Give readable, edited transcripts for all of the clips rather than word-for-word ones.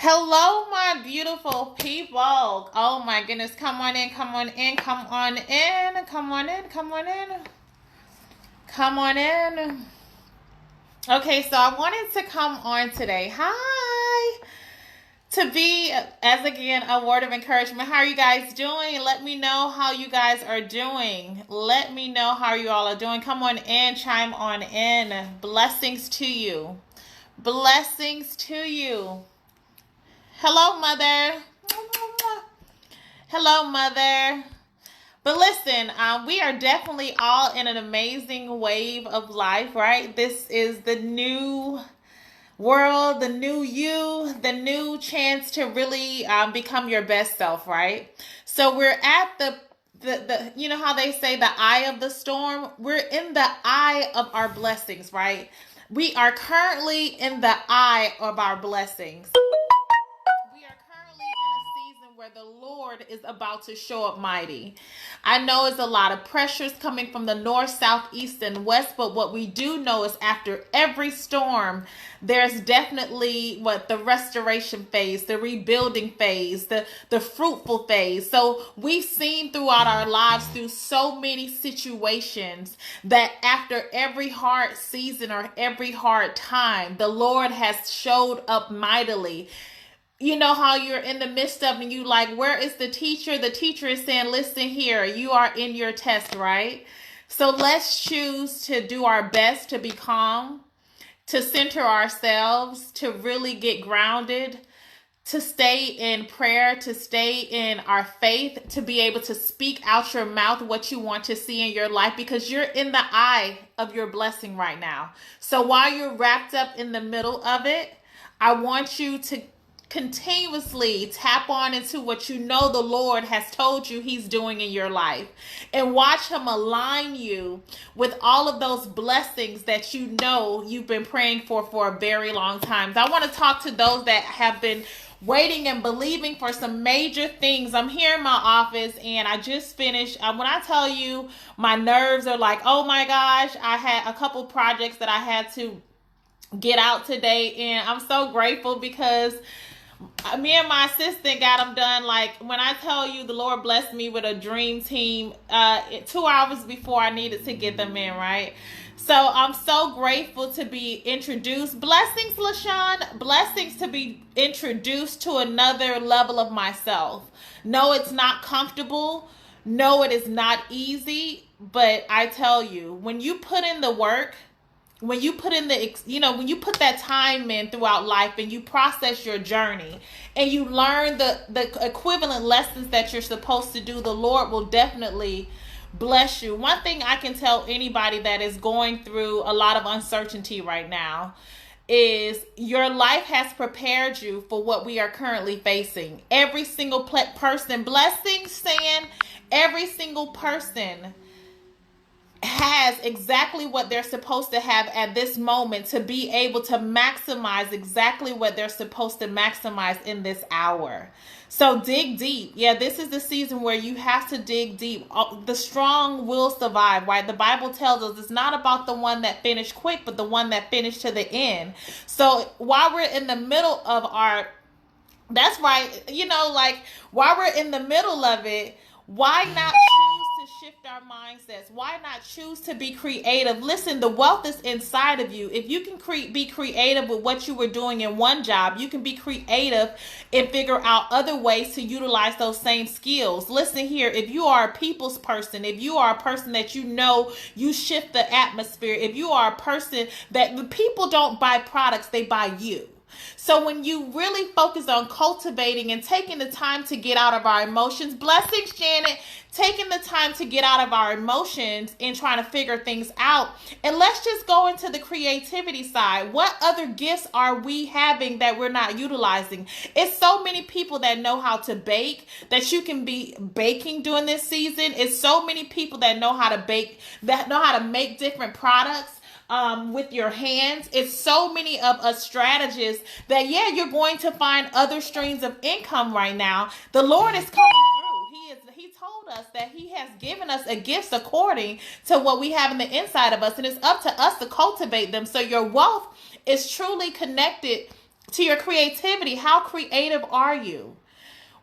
Hello, my beautiful people. Oh my goodness. Come on in, come on in, come on in, come on in, come on in, come on in. Okay, so I wanted to come on today. Hi. To be, as again, a word of encouragement. How are you guys doing? Let me know how you guys are doing. Let me know how you all are doing. Come on in, chime on in. Blessings to you. Blessings to you. Hello, mother. Hello, mother. But listen, we are definitely all in an amazing wave of life, right? This is the new world, the new you, the new chance to really become your best self, right? So we're at the you know how they say the eye of the storm? We're in the eye of our blessings, right? We are currently in the eye of our blessings. We are currently in a season where the Lord is about to show up mighty. I know it's a lot of pressures coming from the north, south, east, and west, but what we do know is after every storm, there's definitely the restoration phase, the rebuilding phase, the fruitful phase. So we've seen throughout our lives through so many situations that after every hard season or every hard time, the Lord has showed up mightily. You know how you're in the midst of and you like, where is the teacher? The teacher is saying, listen here, you are in your test, right? So let's choose to do our best to be calm, to center ourselves, to really get grounded, to stay in prayer, to stay in our faith, to be able to speak out your mouth what you want to see in your life, because you're in the eye of your blessing right now. So while you're wrapped up in the middle of it, I want you to continuously tap on into what you know the Lord has told you he's doing in your life and watch him align you with all of those blessings that you know you've been praying for a very long time. I want to talk to those that have been waiting and believing for some major things. I'm here in my office and I just finished. When I tell you my nerves are like, oh my gosh, I had a couple projects that I had to get out today, and I'm so grateful because me and my assistant got them done. Like, when I tell you the Lord blessed me with a dream team 2 hours before I needed to get them in, right? So I'm so grateful to be introduced. Blessings, LaShawn. Blessings to be introduced to another level of myself. No, it's not comfortable. No, it is not easy. But I tell you, when you put in the work, when you put in when you put that time in throughout life and you process your journey and you learn the equivalent lessons that you're supposed to do, the Lord will definitely bless you. One thing I can tell anybody that is going through a lot of uncertainty right now is your life has prepared you for what we are currently facing. Every single person, blessings saying, every single person has exactly what they're supposed to have at this moment to be able to maximize exactly what they're supposed to maximize in this hour. So dig deep. Yeah, this is the season where you have to dig deep. The strong will survive, right? The Bible tells us it's not about the one that finished quick, but the one that finished to the end. So while we're in the middle of that's right, while we're in the middle of it, why not choose to shift our mindsets? Why not choose to be creative? Listen, the wealth is inside of you. If you can be creative with what you were doing in one job, you can be creative and figure out other ways to utilize those same skills. Listen here, if you are a people's person, if you are a person that you shift the atmosphere, if you are a person that the people don't buy products, they buy you. So when you really focus on cultivating and taking the time to get out of our emotions, blessings, Janet, taking the time to get out of our emotions and trying to figure things out. And let's just go into the creativity side. What other gifts are we having that we're not utilizing? It's so many people that know how to bake, that you can be baking during this season. It's so many people that know how to bake, that know how to make different products with your hands. It's so many of us strategists that, yeah, you're going to find other streams of income right now. The Lord is coming through. He told us that he has given us a gifts according to what we have in the inside of us, and it's up to us to cultivate them. So your wealth is truly connected to your creativity. How creative are you?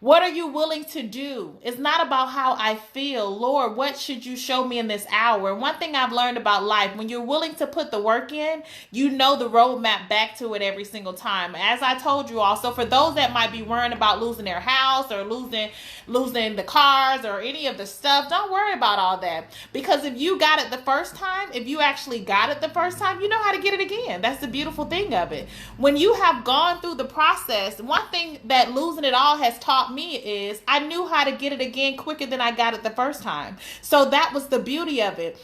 What are you willing to do? It's not about how I feel. Lord, what should you show me in this hour? One thing I've learned about life, when you're willing to put the work in, you know the roadmap back to it every single time. As I told you also, for those that might be worrying about losing their house or losing the cars or any of the stuff, don't worry about all that. Because if you got it the first time, if you actually got it the first time, you know how to get it again. That's the beautiful thing of it. When you have gone through the process, one thing that losing it all has taught me is I knew how to get it again quicker than I got it the first time. So that was the beauty of it.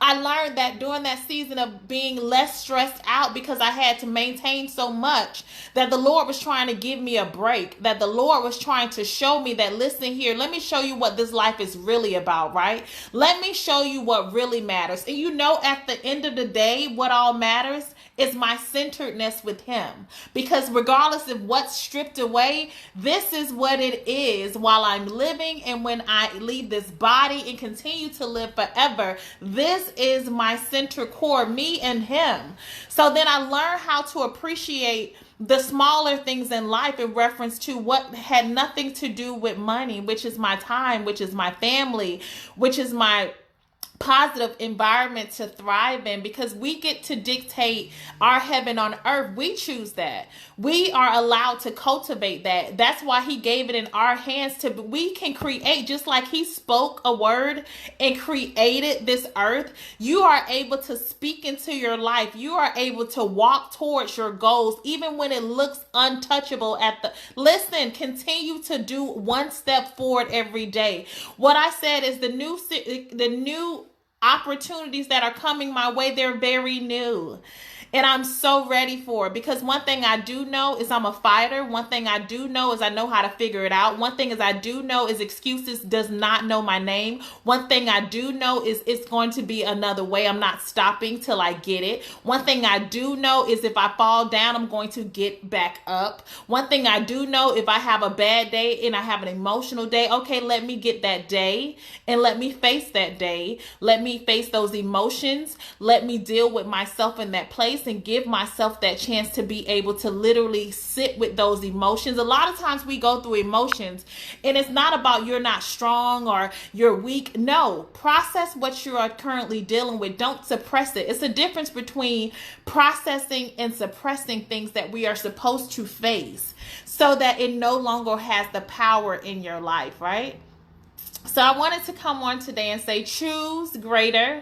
I learned that during that season of being less stressed out because I had to maintain so much, that the Lord was trying to give me a break, that the Lord was trying to show me that, listen here, let me show you what this life is really about, right? Let me show you what really matters. And you know, at the end of the day, what all matters is my centeredness with him. Because regardless of what's stripped away, this is what it is while I'm living, and when I leave this body and continue to live forever, this is my center core, me and him. So then I learned how to appreciate the smaller things in life in reference to what had nothing to do with money, which is my time, which is my family, which is my positive environment to thrive in, because we get to dictate our heaven on earth. We choose that. We are allowed to cultivate that. That's why he gave it in our hands to, we can create, just like he spoke a word and created this earth. You are able to speak into your life. You are able to walk towards your goals, even when it looks untouchable listen, continue to do one step forward every day. What I said is the new opportunities that are coming my way, they're very new. And I'm so ready for it, because one thing I do know is I'm a fighter. One thing I do know is I know how to figure it out. One thing is I do know is excuses does not know my name. One thing I do know is it's going to be another way. I'm not stopping till I get it. One thing I do know is if I fall down, I'm going to get back up. One thing I do know, if I have a bad day and I have an emotional day, okay, let me get that day and let me face that day. Let me face those emotions. Let me deal with myself in that place and give myself that chance to be able to literally sit with those emotions. A lot of times we go through emotions and it's not about you're not strong or you're weak. No, process what you are currently dealing with. Don't suppress it. It's a difference between processing and suppressing things that we are supposed to face so that it no longer has the power in your life, right? So I wanted to come on today and say, choose greater.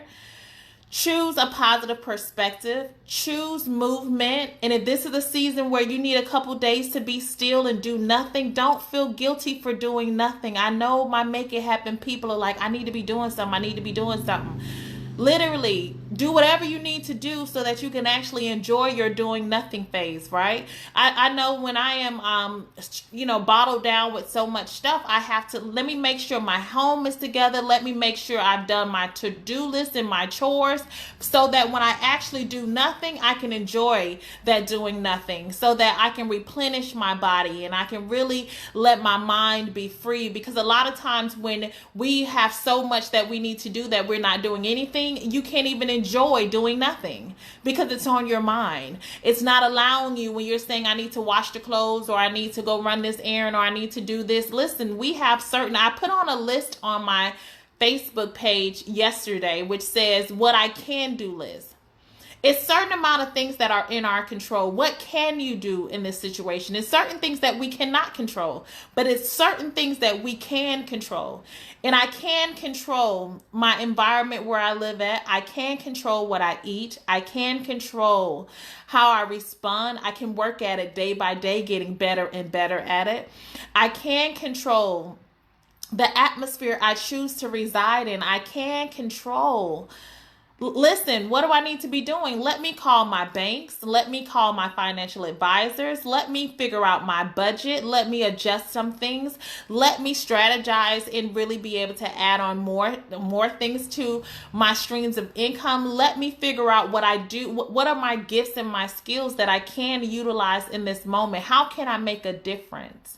Choose a positive perspective, choose movement. And if this is a season where you need a couple days to be still and do nothing, don't feel guilty for doing nothing. I know my Make It Happen people are like, I need to be doing something. I need to be doing something. Literally, do whatever you need to do so that you can actually enjoy your doing nothing phase, right? I know when I am, bottled down with so much stuff, I have to, let me make sure my home is together. Let me make sure I've done my to-do list and my chores so that when I actually do nothing, I can enjoy that doing nothing, so that I can replenish my body and I can really let my mind be free. Because a lot of times when we have so much that we need to do that we're not doing anything, you can't even enjoy doing nothing because it's on your mind. It's not allowing you when you're saying, I need to wash the clothes, or I need to go run this errand, or I need to do this. Listen, we have I put on a list on my Facebook page yesterday, which says what I can do list. It's certain amount of things that are in our control. What can you do in this situation? It's certain things that we cannot control, but it's certain things that we can control. And I can control my environment where I live at. I can control what I eat. I can control how I respond. I can work at it day by day, getting better and better at it. I can control the atmosphere I choose to reside in. I can control. Listen, what do I need to be doing? Let me call my banks. Let me call my financial advisors. Let me figure out my budget. Let me adjust some things. Let me strategize and really be able to add on more things to my streams of income. Let me figure out what I do. What are my gifts and my skills that I can utilize in this moment? How can I make a difference?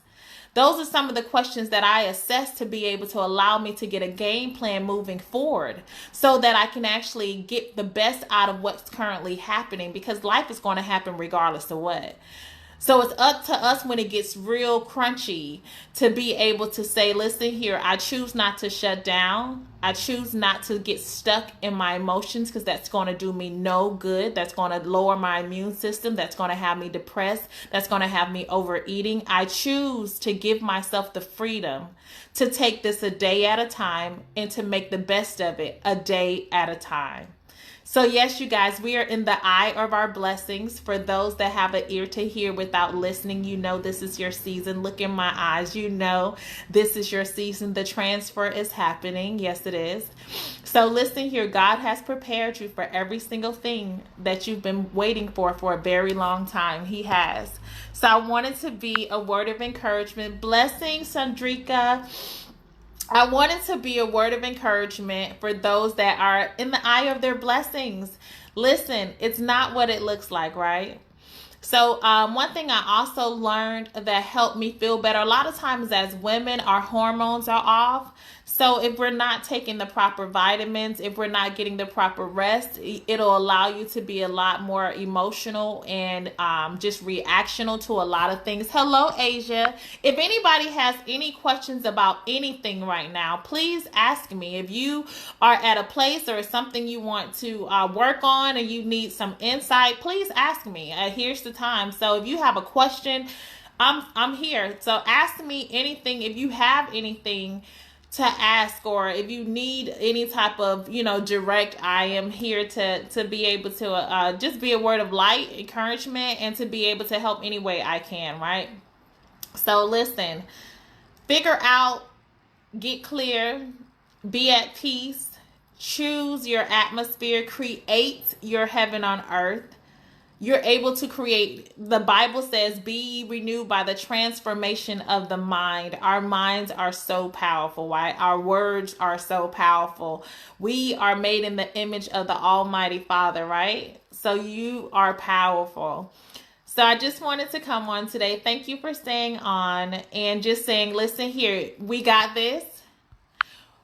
Those are some of the questions that I assess to be able to allow me to get a game plan moving forward so that I can actually get the best out of what's currently happening, because life is going to happen regardless of what. So it's up to us when it gets real crunchy to be able to say, listen here, I choose not to shut down. I choose not to get stuck in my emotions, because that's going to do me no good. That's going to lower my immune system. That's going to have me depressed. That's going to have me overeating. I choose to give myself the freedom to take this a day at a time and to make the best of it a day at a time. So yes, you guys, we are in the eye of our blessings. For those that have an ear to hear without listening, you know this is your season. Look in my eyes. You know this is your season. The transfer is happening. Yes, it is. So listen here. God has prepared you for every single thing that you've been waiting for a very long time. He has. So I wanted to be a word of encouragement. Blessings, Sandrika. I wanted to be a word of encouragement for those that are in the eye of their blessings. Listen, it's not what it looks like, right? So one thing I also learned that helped me feel better, a lot of times as women, our hormones are off. So if we're not taking the proper vitamins, if we're not getting the proper rest, it'll allow you to be a lot more emotional and just reactional to a lot of things. Hello, Asia. If anybody has any questions about anything right now, please ask me. If you are at a place or something you want to work on and you need some insight, please ask me. Here's the time. So if you have a question, I'm here. So ask me anything. If you have anything to ask, or if you need any type of, direct, I am here to be able to just be a word of light, encouragement, and to be able to help any way I can, right? So listen, figure out, get clear, be at peace, choose your atmosphere, create your heaven on earth. You're able to create. The Bible says, be ye renewed by the transformation of the mind. Our minds are so powerful, right? Our words are so powerful. We are made in the image of the Almighty Father, right? So you are powerful. So I just wanted to come on today. Thank you for staying on and just saying, listen here, we got this.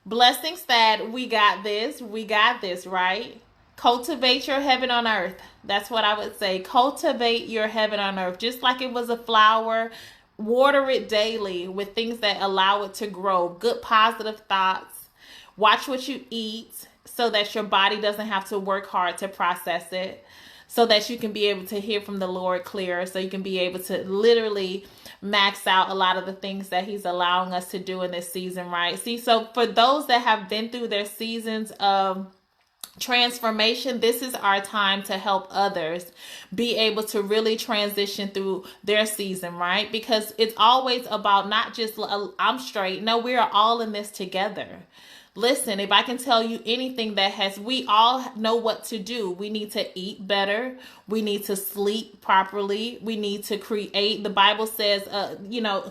Blessings that we got this. We got this, right? Cultivate your heaven on earth. That's what I would say. Cultivate your heaven on earth. Just like it was a flower, water it daily with things that allow it to grow. Good positive thoughts. Watch what you eat so that your body doesn't have to work hard to process it. So that you can be able to hear from the Lord clearer. So you can be able to literally max out a lot of the things that He's allowing us to do in this season, right? See, so for those that have been through their seasons of transformation, this is our time to help others be able to really transition through their season, right? Because it's always about not just I'm straight. No, we are all in this together. Listen, if I can tell you anything we all know what to do. We need to eat better. We need to sleep properly. We need to create. The Bible says,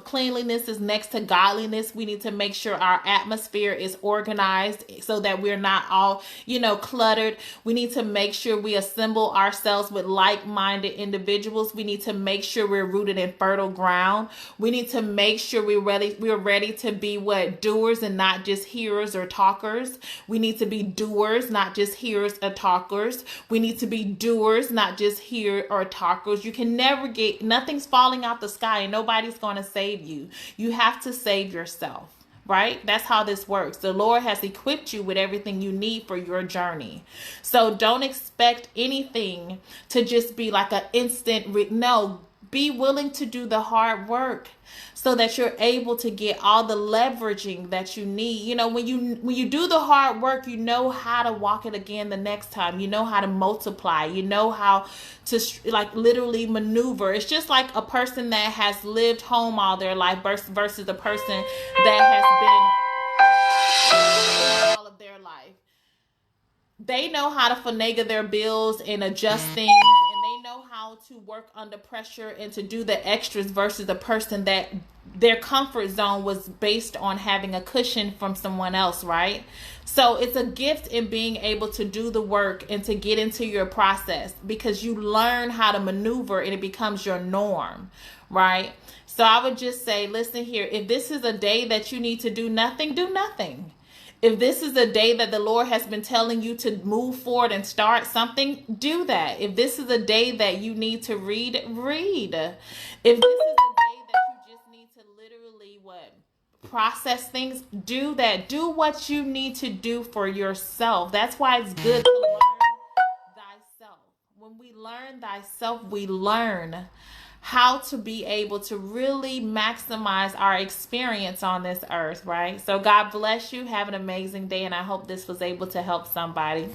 cleanliness is next to godliness. We need to make sure our atmosphere is organized so that we're not all, cluttered. We need to make sure we assemble ourselves with like-minded individuals. We need to make sure we're rooted in fertile ground. We need to make sure we're ready to be doers and not just hearers or talkers. We need to be doers, not just hearers or talkers. We need to be doers, not just hear or talkers. You can never nothing's falling out the sky and nobody's going to save you. You have to save yourself, right? That's how this works. The Lord has equipped you with everything you need for your journey. So don't expect anything to just be like an instant. No, be willing to do the hard work so that you're able to get all the leveraging that you need. When you do the hard work, you know how to walk it again the next time. You know how to multiply. You know how to literally maneuver. It's just like a person that has lived home all their life versus a person that has been all of their life. They know how to finagle their bills and adjust things, and they know how to work under pressure and to do the extras versus a person that their comfort zone was based on having a cushion from someone else, right? So it's a gift in being able to do the work and to get into your process because you learn how to maneuver and it becomes your norm, right? So I would just say, listen here, if this is a day that you need to do nothing, do nothing. If this is a day that the Lord has been telling you to move forward and start something, do that. If this is a day that you need to read, read. If this is a day that you just need to literally process things, do that. Do what you need to do for yourself. That's why it's good to learn thyself. When we learn thyself, we learn how to be able to really maximize our experience on this earth, right? So God bless you. Have an amazing day, and I hope this was able to help somebody.